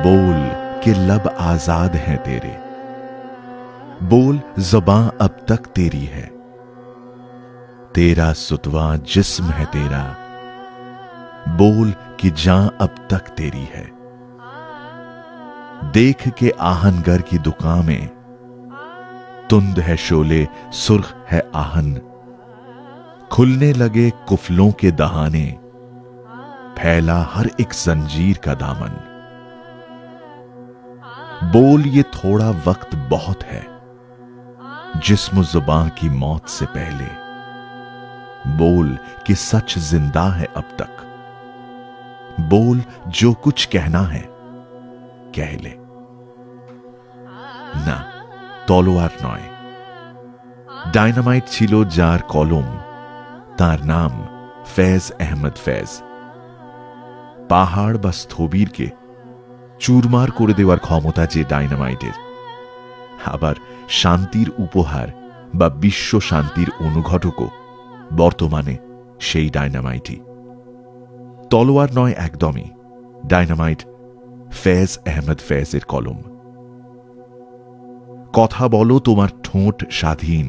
बोल के लब आजाद हैं तेरे, बोल ज़बां अब तक तेरी है, तेरा सुतवा जिस्म है तेरा, बोल कि जां अब तक तेरी है। देख के आहनगर की दुकान में तुंद है शोले सुर्ख है आहन, खुलने लगे कुफलों के दहाने, फैला हर एक जंजीर का दामन। बोल ये थोड़ा वक्त बहुत है, जिस्म जुबान की मौत से पहले, बोल कि सच जिंदा है अब तक, बोल जो कुछ कहना है कह ले। না, তলোয়ার নয়। ডাইনামাইট ছিল যার কলম, তার নাম ফেজ আহমদ ফেজ। পাহাড় বা স্থবিরকে চুরমার করে দেওয়ার ক্ষমতা যে ডাইনামাইটের, আবার শান্তির উপহার বা বিশ্ব শান্তির অনুঘটকও বর্তমানে সেই ডাইনামাইটই। তলোয়ার নয় একদমই, ডাইনামাইট ফেজ আহমদ ফেজের কলম। কথা বলো তোমার ঠোঁট স্বাধীন,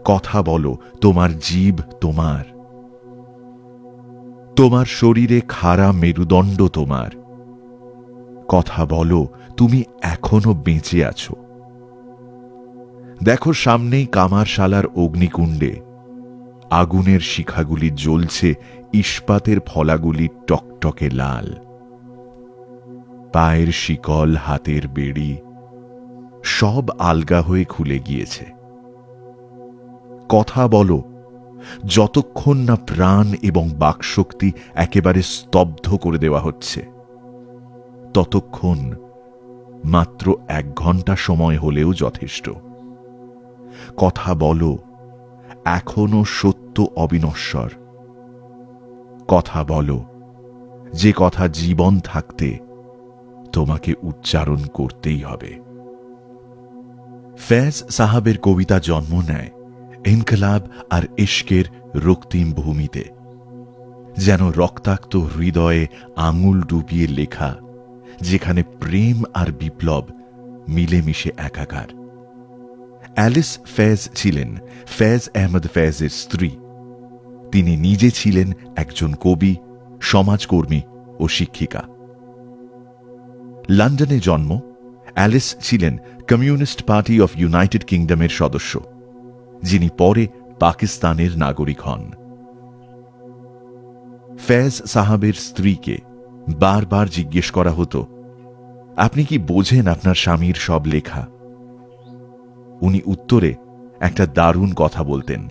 কথা বলো তোমার জিভ তোমার, তোমার শরীরে খাড়া মেরুদণ্ড তোমার, কথা বলো তুমি এখনো বেঁচে আছো। দেখো সামনেই কামারশালার অগ্নিকুণ্ডে আগুনের শিখাগুলি জ্বলছে, ইস্পাতের ফলাগুলি টকটকে লাল। পায়ের শিকল, হাতের বেড়ি সব আলগা হয়ে খুলে গিয়েছে। কথা বলো যতক্ষণ না প্রাণ এবং বাকশক্তি একেবারে স্তব্ধ করে দেওয়া হচ্ছে, ততক্ষণ মাত্র 1 ঘন্টা সময় হলেও যথেষ্ট। কথা বলো এখনো সত্য অবিনশ্বর। কথা বলো যে কথা জীবন থাকতে তোমাকে উচ্চারণ করতেই হবে। ফেজ সাহাবের কবিতা জন্ম নেয় ইনকলাব আর ইশকের রক্তিম ভূমিতে, যেন রক্তাক্ত হৃদয়ে আঙুল ডুবিয়ে লেখা, যেখানে প্রেম আর বিপ্লব মিলেমিশে একাকার। অ্যালিস ফেজ ছিলেন ফেজ আহমদ ফেজের স্ত্রী। তিনি নিজে ছিলেন একজন কবি, সমাজকর্মী ও শিক্ষিকা। লন্ডনে জন্ম। অ্যালিস ছিলেন কমিউনিস্ট পার্টি অফ ইউনাইটেড কিংডমের সদস্য, যিনি পরে পাকিস্তানের নাগরিক হন। ফেজ সাহাবের স্ত্রীকে বারবার জিজ্ঞেস করা হতো, আপনি কি বোঝেন আপনার স্বামীর সব লেখা? উনি উত্তরে একটা দারুণ কথা বলতেন,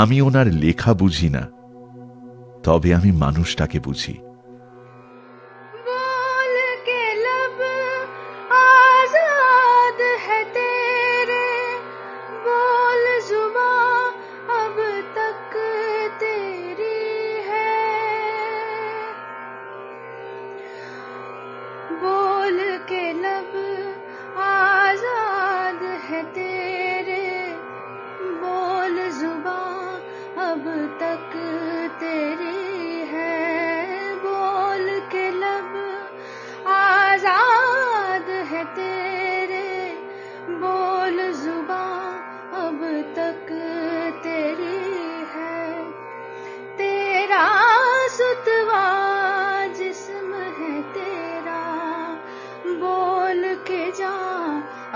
আমি ওনার লেখা বুঝি না, তবে আমি মানুষটাকে বুঝি।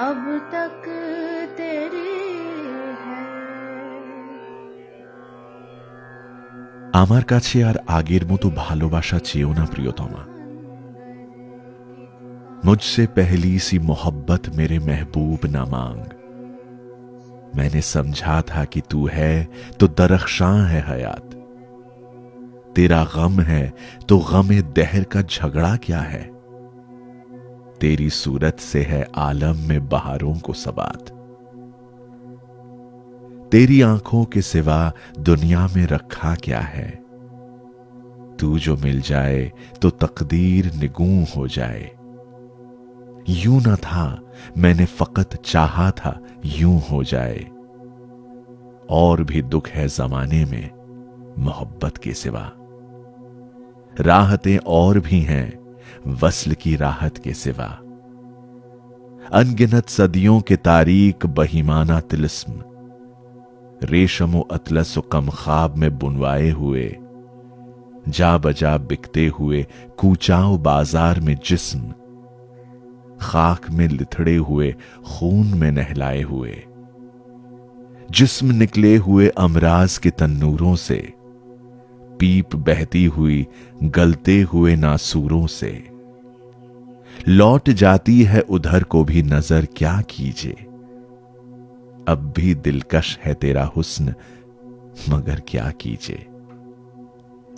अब तक तेरी है। আমার কাছে আর আগের মতো ভালোবাসা চেয়েও না প্রিয়তমা। मुझसे पहली सी मोहब्बत मेरे महबूब ना मांग। मैंने समझा था कि तू है तो दरख्शां है हयात, तेरा गम है तो गमे दहर का झगड़ा क्या है, तेरी सूरत से है आलम में बहारों को सबात, तेरी आंखों के सिवा दुनिया में रखा क्या है, तू जो मिल जाए तो तकदीर निगूं हो जाए, यूं न था मैंने फकत चाहा था यूं हो जाए, और भी दुख है जमाने में मोहब्बत के सिवा, राहतें और भी हैं वस्ल की राहत के सिवा। अनगिनत सदियों के तारीक बहीमाना तिलिस्म, रेशम अतलस कम ख्वाब में बुनवाए हुए, जा बजा बिकते हुए कूचाओ बाजार में जिस्म, खाक में लिथड़े हुए खून में नहलाए हुए, जिस्म निकले हुए अमराज के तन्नूरों से, पीप बहती हुई गलते हुए नासूरों से, लौट जाती है उधर को भी नजर क्या कीजिए, अब भी दिलकश है तेरा हुस्न मगर क्या कीजिए।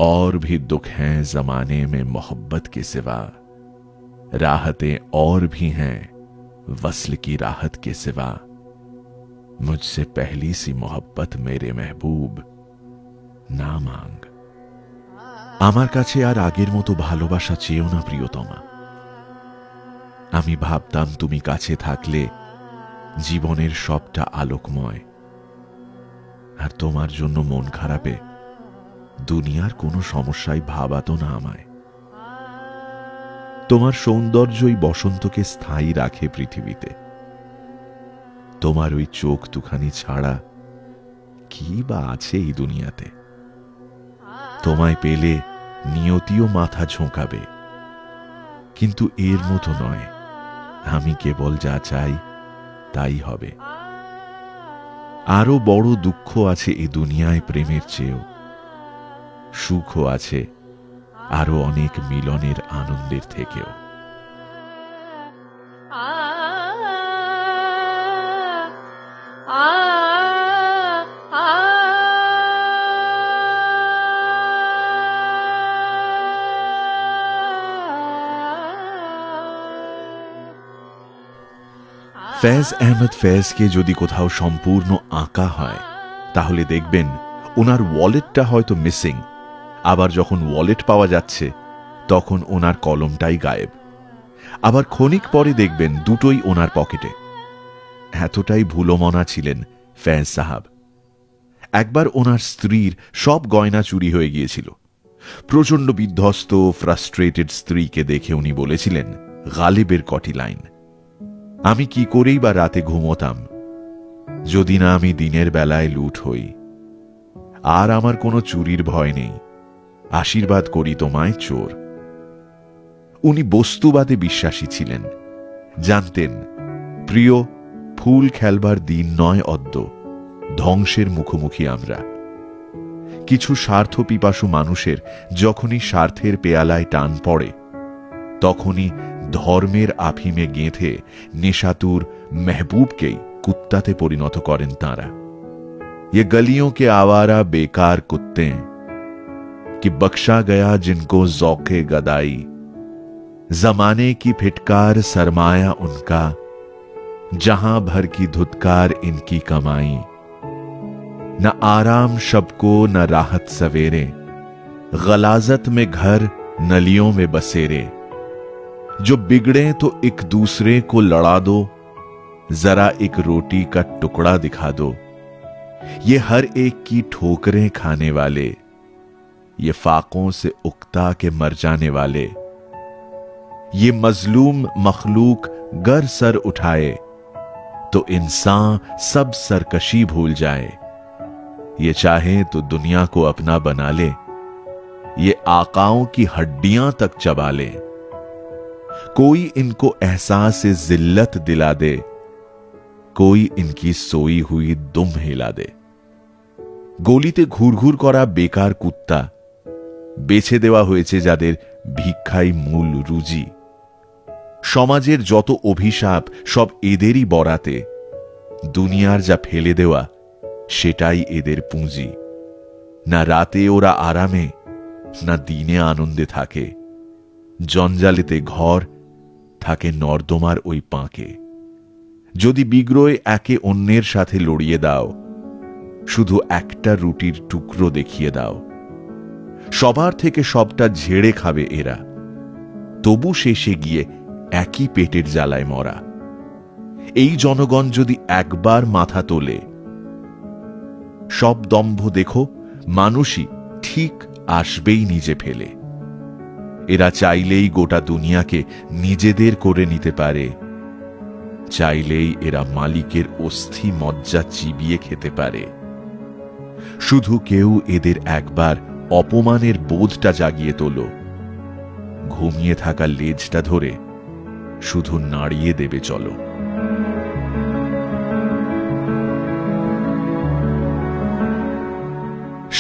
और भी दुख हैं जमाने में मोहब्बत के सिवा, राहतें और भी हैं वस्ल की राहत के सिवा। मुझसे पहली सी मोहब्बत मेरे महबूब ना मांग। আমার কাছে আর আগের মতো ভালোবাসা চেয়েও না প্রিয়তমা। আমি ভাবতাম তুমি কাছে থাকলে জীবনের সবটা আলোকময়, আর তোমার জন্য মন খারাপে দুনিয়ার কোনো সমস্যাই ভাবাতো না আমায়। তোমার সৌন্দর্যই বসন্তকে স্থায়ী রাখে পৃথিবীতে। তোমার ওই চোখ দুখানি ছাড়া কি বা আছে এই দুনিয়াতে। তোমায় পেলে নিয়তিও মাথা ঝোঁকাবে, কিন্তু এর মতো নয়। আমি কেবল যা চাই তাই হবে। আরো বড় দুঃখ আছে এই দুনিয়ায় প্রেমের চেয়েও, সুখও আছে আরো অনেক মিলনের আনন্দের থেকেও। ফেজ আহমদ ফেজকে যদি কোথাও সম্পূর্ণ আঁকা হয় তাহলে দেখবেন ওনার ওয়ালেটটা হয়তো মিসিং, আবার যখন ওয়ালেট পাওয়া যাচ্ছে তখন ওনার কলমটাই গায়েব, আবার ক্ষণিক পরে দেখবেন দুটোই ওনার পকেটে। এতটাই ভুলোমনা ছিলেন ফেজ সাহাব। একবার ওনার স্ত্রীর সব গয়না চুরি হয়ে গিয়েছিল। প্রচন্ড বিধ্বস্ত ফ্রাস্ট্রেটেড স্ত্রীকে দেখে উনি বলেছিলেন গালিবের কটি লাইন, আমি কি করেই বা রাতে ঘুমোতাম যদি না আমি দিনের বেলায় লুট হই। আর আমার কোনো চুরির ভয় নেই, আশীর্বাদ করি তোমায় চোর। উনি বস্তুবাদে বিশ্বাসী ছিলেন, জানতেন প্রিয় ফুল খেলবার দিন নয় অদ্য, ধ্বংসের মুখোমুখি আমরা। কিছু স্বার্থ পিপাসু মানুষের যখনই স্বার্থের পেয়ালায় টান পড়ে তখনই ধর্মের আফিমে গেঁথে নেশাতুর महबूबকেই কুত্তাতে পরিণত করেন তাঁরা। ये गलियों के आवारा बेकार कुत्ते कि बख्शा गया जिनको ज़ौक़े गदाई, जमाने की फिटकार सरमाया उनका, जहां भर की धुतकार इनकी कमाई। न आराम शब को न राहत सवेरे, गलाजत में घर नलियों में बसेरे। जो बिगड़े तो एक दूसरे को लड़ा दो, जरा एक रोटी का टुकड़ा दिखा दो। ये हर एक की ठोकरें खाने वाले, ये फाकों से उकता के मर जाने वाले। ये मजलूम मखलूक गर सर उठाए तो इंसान सब सरकशी भूल जाए। ये चाहे तो दुनिया को अपना बना ले, ये आकाओं की हड्डियां तक चबा ले। कोई इनको एहसास जिल्लत दिला दे, कोई इनकी सोई हुई दुम हिला दे। গলিতে ঘুরঘুর করা বেকার কুত্তা বেছে দেওয়া হয়েছে যাদের ভিক্ষাই মূল রুজি। সমাজের যত অভিশাপ সব এদেরই বরাতে, দুনিয়ার যা ফেলে দেওয়া সেটাই এদের পুঁজি। না রাতে ওরা আরামে না দিনে আনন্দে থাকে, জঞ্জালেতে ঘর থাকে নর্দমার ওই পাঁকে। যদি বিগ্রহে একে অন্যের সাথে লড়িয়ে দাও, শুধু একটা রুটির টুকরো দেখিয়ে দাও, সবার থেকে সবটা ঝেড়ে খাবে এরা, তবু শেষে গিয়ে একই পেটের জ্বালায় মরা। এই জনগণ যদি একবার মাথা তোলে, সব দম্ভ দেখো মানুষই ঠিক আসবেই নিজে ফেলে। এরা চাইলেই গোটা দুনিয়াকে নিজেদের করে নিতে পারে, চাইলেই এরা মালিকের অস্থি মজ্জা চিবিয়ে খেতে পারে। শুধু কেউ এদের একবার অপমানের বোধটা জাগিয়ে তোলো, ঘুমিয়ে থাকা লেজটা ধরে শুধু নাড়িয়ে দেবে চলো।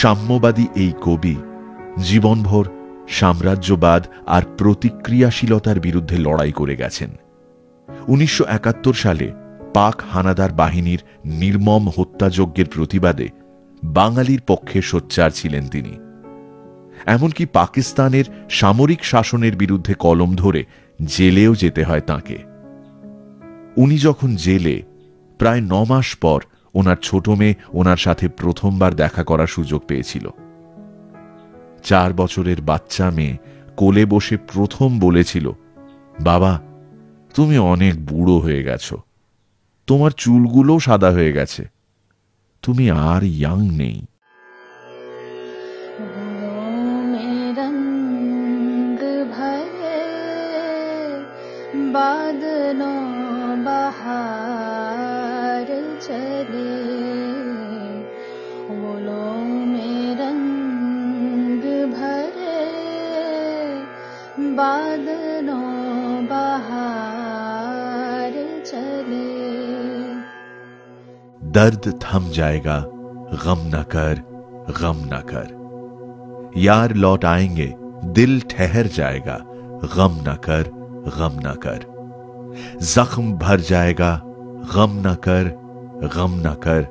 সাম্যবাদী এই কবি জীবনভর সাম্রাজ্যবাদ আর প্রতিক্রিয়াশীলতার বিরুদ্ধে লড়াই করে গেছেন। 1971 সালে পাক হানাদার বাহিনীর নির্মম হত্যাযজ্ঞের প্রতিবাদে বাঙালির পক্ষে সোচ্চার ছিলেন তিনি। এমনকি পাকিস্তানের সামরিক শাসনের বিরুদ্ধে কলম ধরে জেলেও যেতে হয় তাঁকে। উনি যখন জেলে, প্রায় 9 মাস পর ওনার ছোট মেয়ে ওনার সাথে প্রথমবার দেখা করার সুযোগ পেয়েছিল। 4 বছরের বাচ্চা মেয়ে কোলে বসে প্রথম বলেছিল, বাবা তুমি অনেক বুড়ো হয়ে গেছো, তোমার চুলগুলোও সাদা হয়ে গেছে, তুমি আর ইয়াং নেই। बादलों बहार चले, फूलों में रंग भरे, बादलों बहार चले। दर्द थम जाएगा गम न कर, गम न कर, यार लौट आएंगे दिल ठहर जाएगा, गम न कर, गम न कर, जख्म भर जाएगा गम न कर, गम न कर,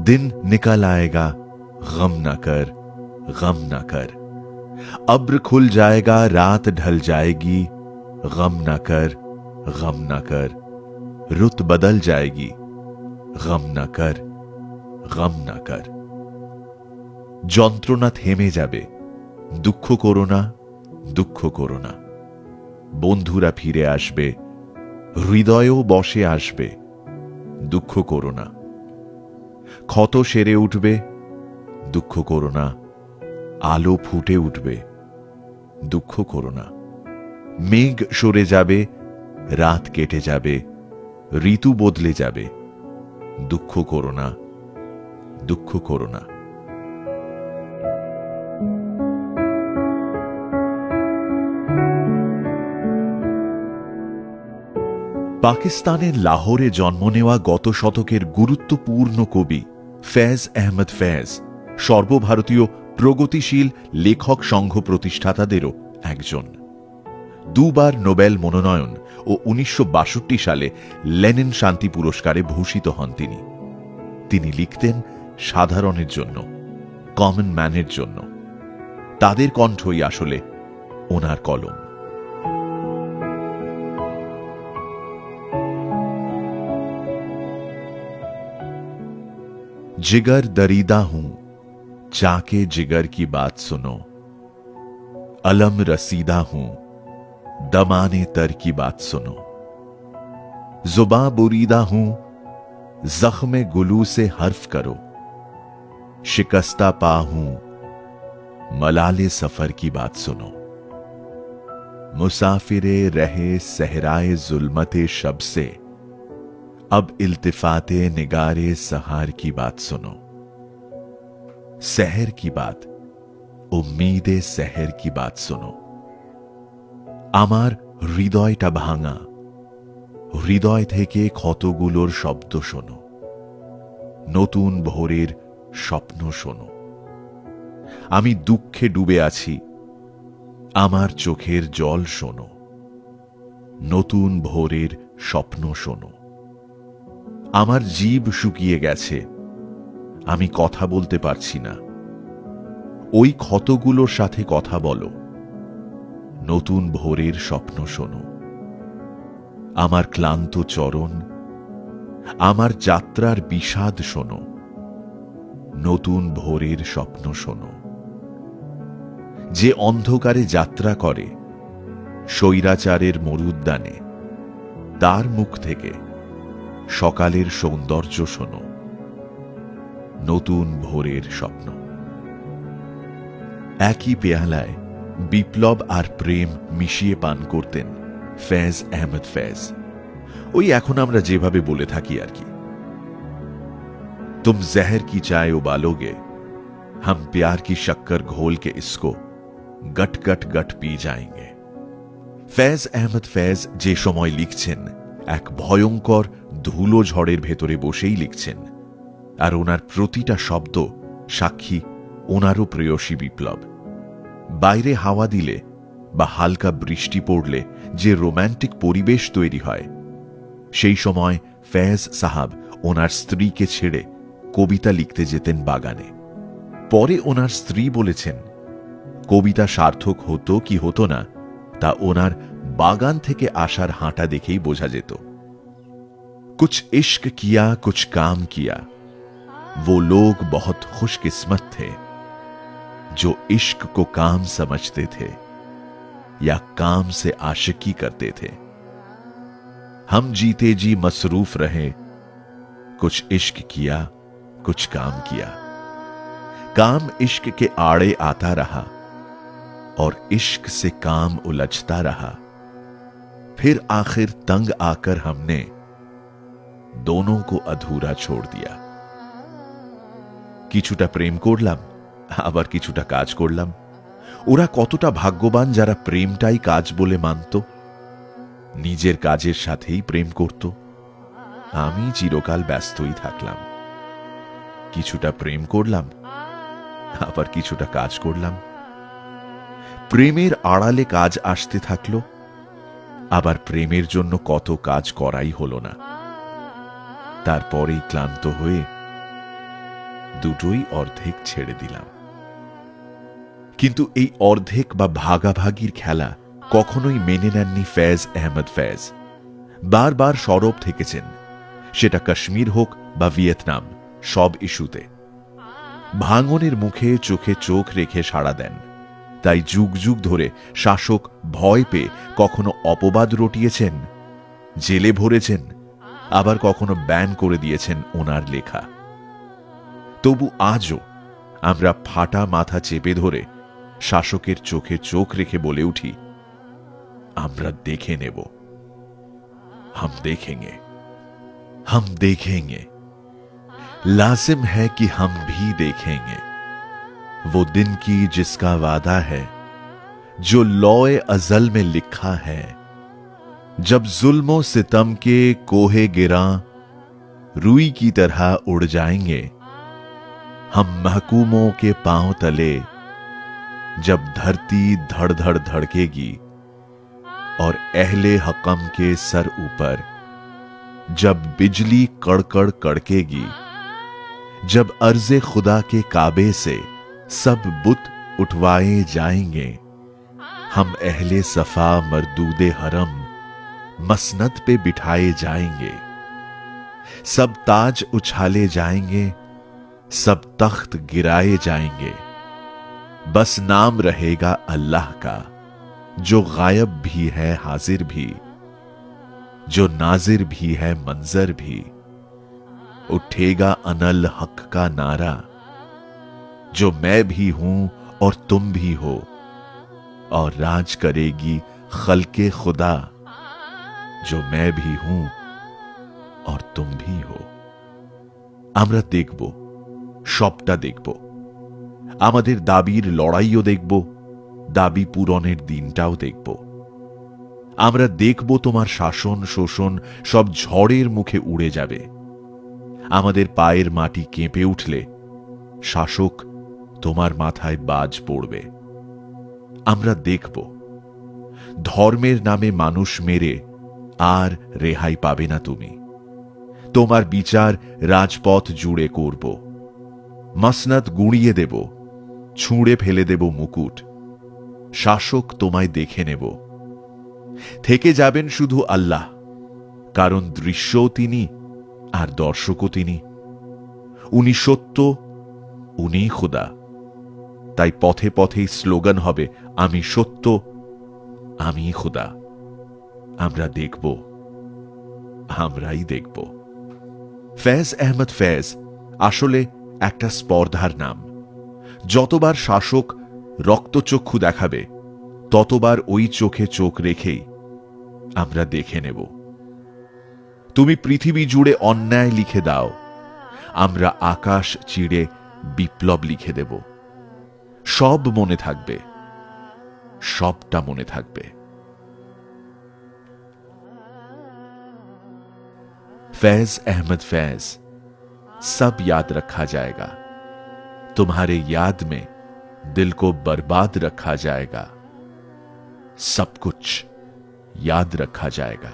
दिन निकल आएगा गम न कर, गम न कर, अब्र खुल जाएगा रात ढल जाएगी, गम न कर, गम न कर, रुत बदल जाएगी, गम न कर, गम न कर। যন্ত্রণা থেমে যাবে, দুঃখ করো না, দুঃখ করো না, বন্ধুরা ফিরে আসবে, হৃদয়ও বসে আসবে, দুঃখ করো না, ক্ষত সেরে উঠবে, দুঃখ করো না, আলো ফুটে উঠবে, দুঃখ করো না, মেঘ সরে যাবে, রাত কেটে যাবে, ঋতু বদলে যাবে, দুঃখ করো না, দুঃখ করো না। পাকিস্তানের লাহোরে জন্ম নেওয়া গত শতকের গুরুত্বপূর্ণ কবি ফেজ আহমদ ফেজ সর্বভারতীয় প্রগতিশীল লেখক সংঘ প্রতিষ্ঠাতাদেরও একজন। 2 বার নোবেল মনোনয়ন ও 1962 সালে লেনিন শান্তি পুরস্কারে ভূষিত হন তিনি। তিনি লিখতেন সাধারণের জন্য, কমন ম্যানের জন্য। তাদের কণ্ঠই আসলে ওনার কলম। जिगर दरीदा हूं, चाके जिगर की बात सुनो, अलम रसीदा हूं, दमाने तर की बात सुनो, जुबां बुरीदा हूं, जख्मे गुलू से हर्फ करो, शिकस्ता पा हूं, मलाले सफर की बात सुनो, मुसाफिरे रहे सहराए जुल्मते शब से, अब इल्तिफाते निगारे सहार की बात सुनो, सहर की बात, उम्मीदे सहर की बात सुनो। आमार हृदयटा भांगा, हृदय थेके क्षतगुलोर शब्द शोनो, नतून भोरेर स्वप्न शोनो। आमी दुःखे डुबे आछि, आमार चोखेर जल शोनो, नतून भोरेर स्वप्न शोनो। আমার জীব শুকিয়ে গেছে, আমি কথা বলতে পারছি না, ওই ক্ষতগুলোর সাথে কথা বলো, নতুন ভোরের স্বপ্ন শোনো। আমার ক্লান্ত চরণ, আমার যাত্রার বিষাদ শোনো, নতুন ভোরের স্বপ্ন শোনো। যে অন্ধকারে যাত্রা করে স্বৈরাচারের মরুদ্যানে, তার মুখ থেকে সকালের সৌন্দর্য শোনো, নতুন ভোরের স্বপ্ন। একই পেয়ালায় বিপ্লব আর প্রেম মিশিয়ে পান করতেন ফैज अहमद फैज। ওই এখন আমরা যেভাবে বলে থাকি আর কি। तुम जहर की चाय उबालोगे, हम प्यार की शक्कर घोल के इसको गट गट गट पी जाएंगे। फैज अहमद फैज যে সময় লিখছেন এক ভয়ঙ্কর ধুলো ঝড়ের ভেতরে বসেই লিখছেন, আর ওনার প্রতিটা শব্দ সাক্ষী ওনারও প্রেয়সী বিপ্লব। বাইরে হাওয়া দিলে বা হালকা বৃষ্টি পড়লে যে রোম্যান্টিক পরিবেশ তৈরি হয়, সেই সময় ফैज সাহাব ওনার স্ত্রীকে ছেড়ে কবিতা লিখতে যেতেন বাগানে। পরে ওনার স্ত্রী বলেছেন কবিতা সার্থক হতো কি হতো না তা ওনার বাগান থেকে আসার হাঁটা দেখেই বোঝা যেত। कुछ इश्क किया कुछ काम किया, वो लोग बहुत खुशकिस्मत थे जो इश्क को काम समझते थे या काम से आशिकी करते थे। हम जीते जी मसरूफ रहे, कुछ इश्क किया कुछ काम किया। काम इश्क के आड़े आता रहा और इश्क से काम उलझता रहा, फिर आखिर तंग आकर हमने दोनों को अधूरा छोड़ दिया। কিছুটা প্রেম করলাম, আবার কিছুটা কাজ করলাম। ওরা কতটা ভাগ্যবান যারা প্রেমটাই কাজ বলে মানত, নিজের কাজের সাথেই প্রেম করত। আমি চিরকাল ব্যস্তই থাকলাম। কিছুটা প্রেম করলাম, আবার কিছুটা কাজ করলাম। প্রেমের আড়ালে কাজ আসতে থাকলো, আবার প্রেমের জন্য কত কাজ করাই হলো না। তারপরেই ক্লান্ত হয়ে দুটোই অর্ধেক ছেড়ে দিলাম। কিন্তু এই অর্ধেক বা ভাগাভাগির খেলা কখনোই মেনে নেননি ফैज अहमद फैज। বারবার সরব থেকেছেন, সেটা কাশ্মীর হোক বা ভিয়েতনাম, সব ইস্যুতে। ভাঙনের মুখে চোখে চোখ রেখে সাড়া দেন। তাই যুগ যুগ ধরে শাসক ভয় পেয়ে কখনো অপবাদ রটিয়েছেন, জেলে ভরেছেন, আবার কখনো ব্যান করে দিয়েছেন ওনার লেখা। তবু আজও আমরা ফাটা মাথা চেপে ধরে শাসকের চোখে চোখ রেখে বলে উঠি, আমরা দেখে নেব, हम देखेंगे, हम देखेंगे, लाजिम है कि हम भी देखेंगे वो दिन की जिसका वादा है, जो लौए अजल में लिखा है। जब जुल्मो सितम के कोहे गिरा रुई की तरह उड़ जाएंगे, हम महकूमों के पांव तले जब धरती धड़ धड़ धड़केगी, और अहले हकम के सर ऊपर जब बिजली कड़कड़ कड़केगी, जब अर्ज़े खुदा के काबे से सब बुत उठवाए जाएंगे, हम अहले सफा मरदूदे हरम मसनद पे बिठाए जाएंगे। सब ताज उछाले जाएंगे, सब तख्त गिराए जाएंगे, बस नाम रहेगा अल्लाह का, जो गायब भी है हाजिर भी, जो नाजिर भी है मंजर भी। उठेगा अनल हक का नारा, जो मैं भी हूं और तुम भी हो, और राज करेगी खल्के खुदा, जो मैं भी हूं और तुम भी हो। আমরা দেখব, সবটা দেখব। আমাদের দাবির লড়াইও দেখব, দাবি পূরণের দিনটাও দেখব। আমরা দেখব তোমার শাসন শোষণ সব ঝড়ের মুখে উড়ে যাবে। আমাদের পায়ের মাটি কেঁপে উঠলে শাসক তোমার মাথায় বাজ পড়বে। আমরা দেখব ধর্মের নামে মানুষ মেরে আর রেহাই পাবে না তুমি। তোমার বিচার রাজপথ জুড়ে করব। মসনদ গুঁড়িয়ে দেব, ছুঁড়ে ফেলে দেব মুকুট। শাসক তোমায় দেখে নেব। থেকে যাবেন শুধু আল্লাহ, কারণ দৃশ্যও তিনি আর দর্শকও তিনি। উনি সত্য, উনি খুদা। তাই পথে পথেই স্লোগান হবে, আমি সত্য, আমি খুদা। আমরা দেখব, আমরাই দেখব। ফैज अहमद फैज আসলে একটা স্পর্ধার নাম। যতবার শাসক রক্তচক্ষু দেখাবে ততবার ওই চোখে চোখ রেখেই আমরা দেখে নেব। তুমি পৃথিবী জুড়ে অন্যায় লিখে দাও, আমরা আকাশ চিড়ে বিপ্লব লিখে দেব। সব মনে থাকবে, সবটা মনে থাকবে। फैज अहमद फैज, सब याद रखा जाएगा, तुम्हारे याद में दिल को बर्बाद रखा जाएगा, सब कुछ याद रखा जाएगा।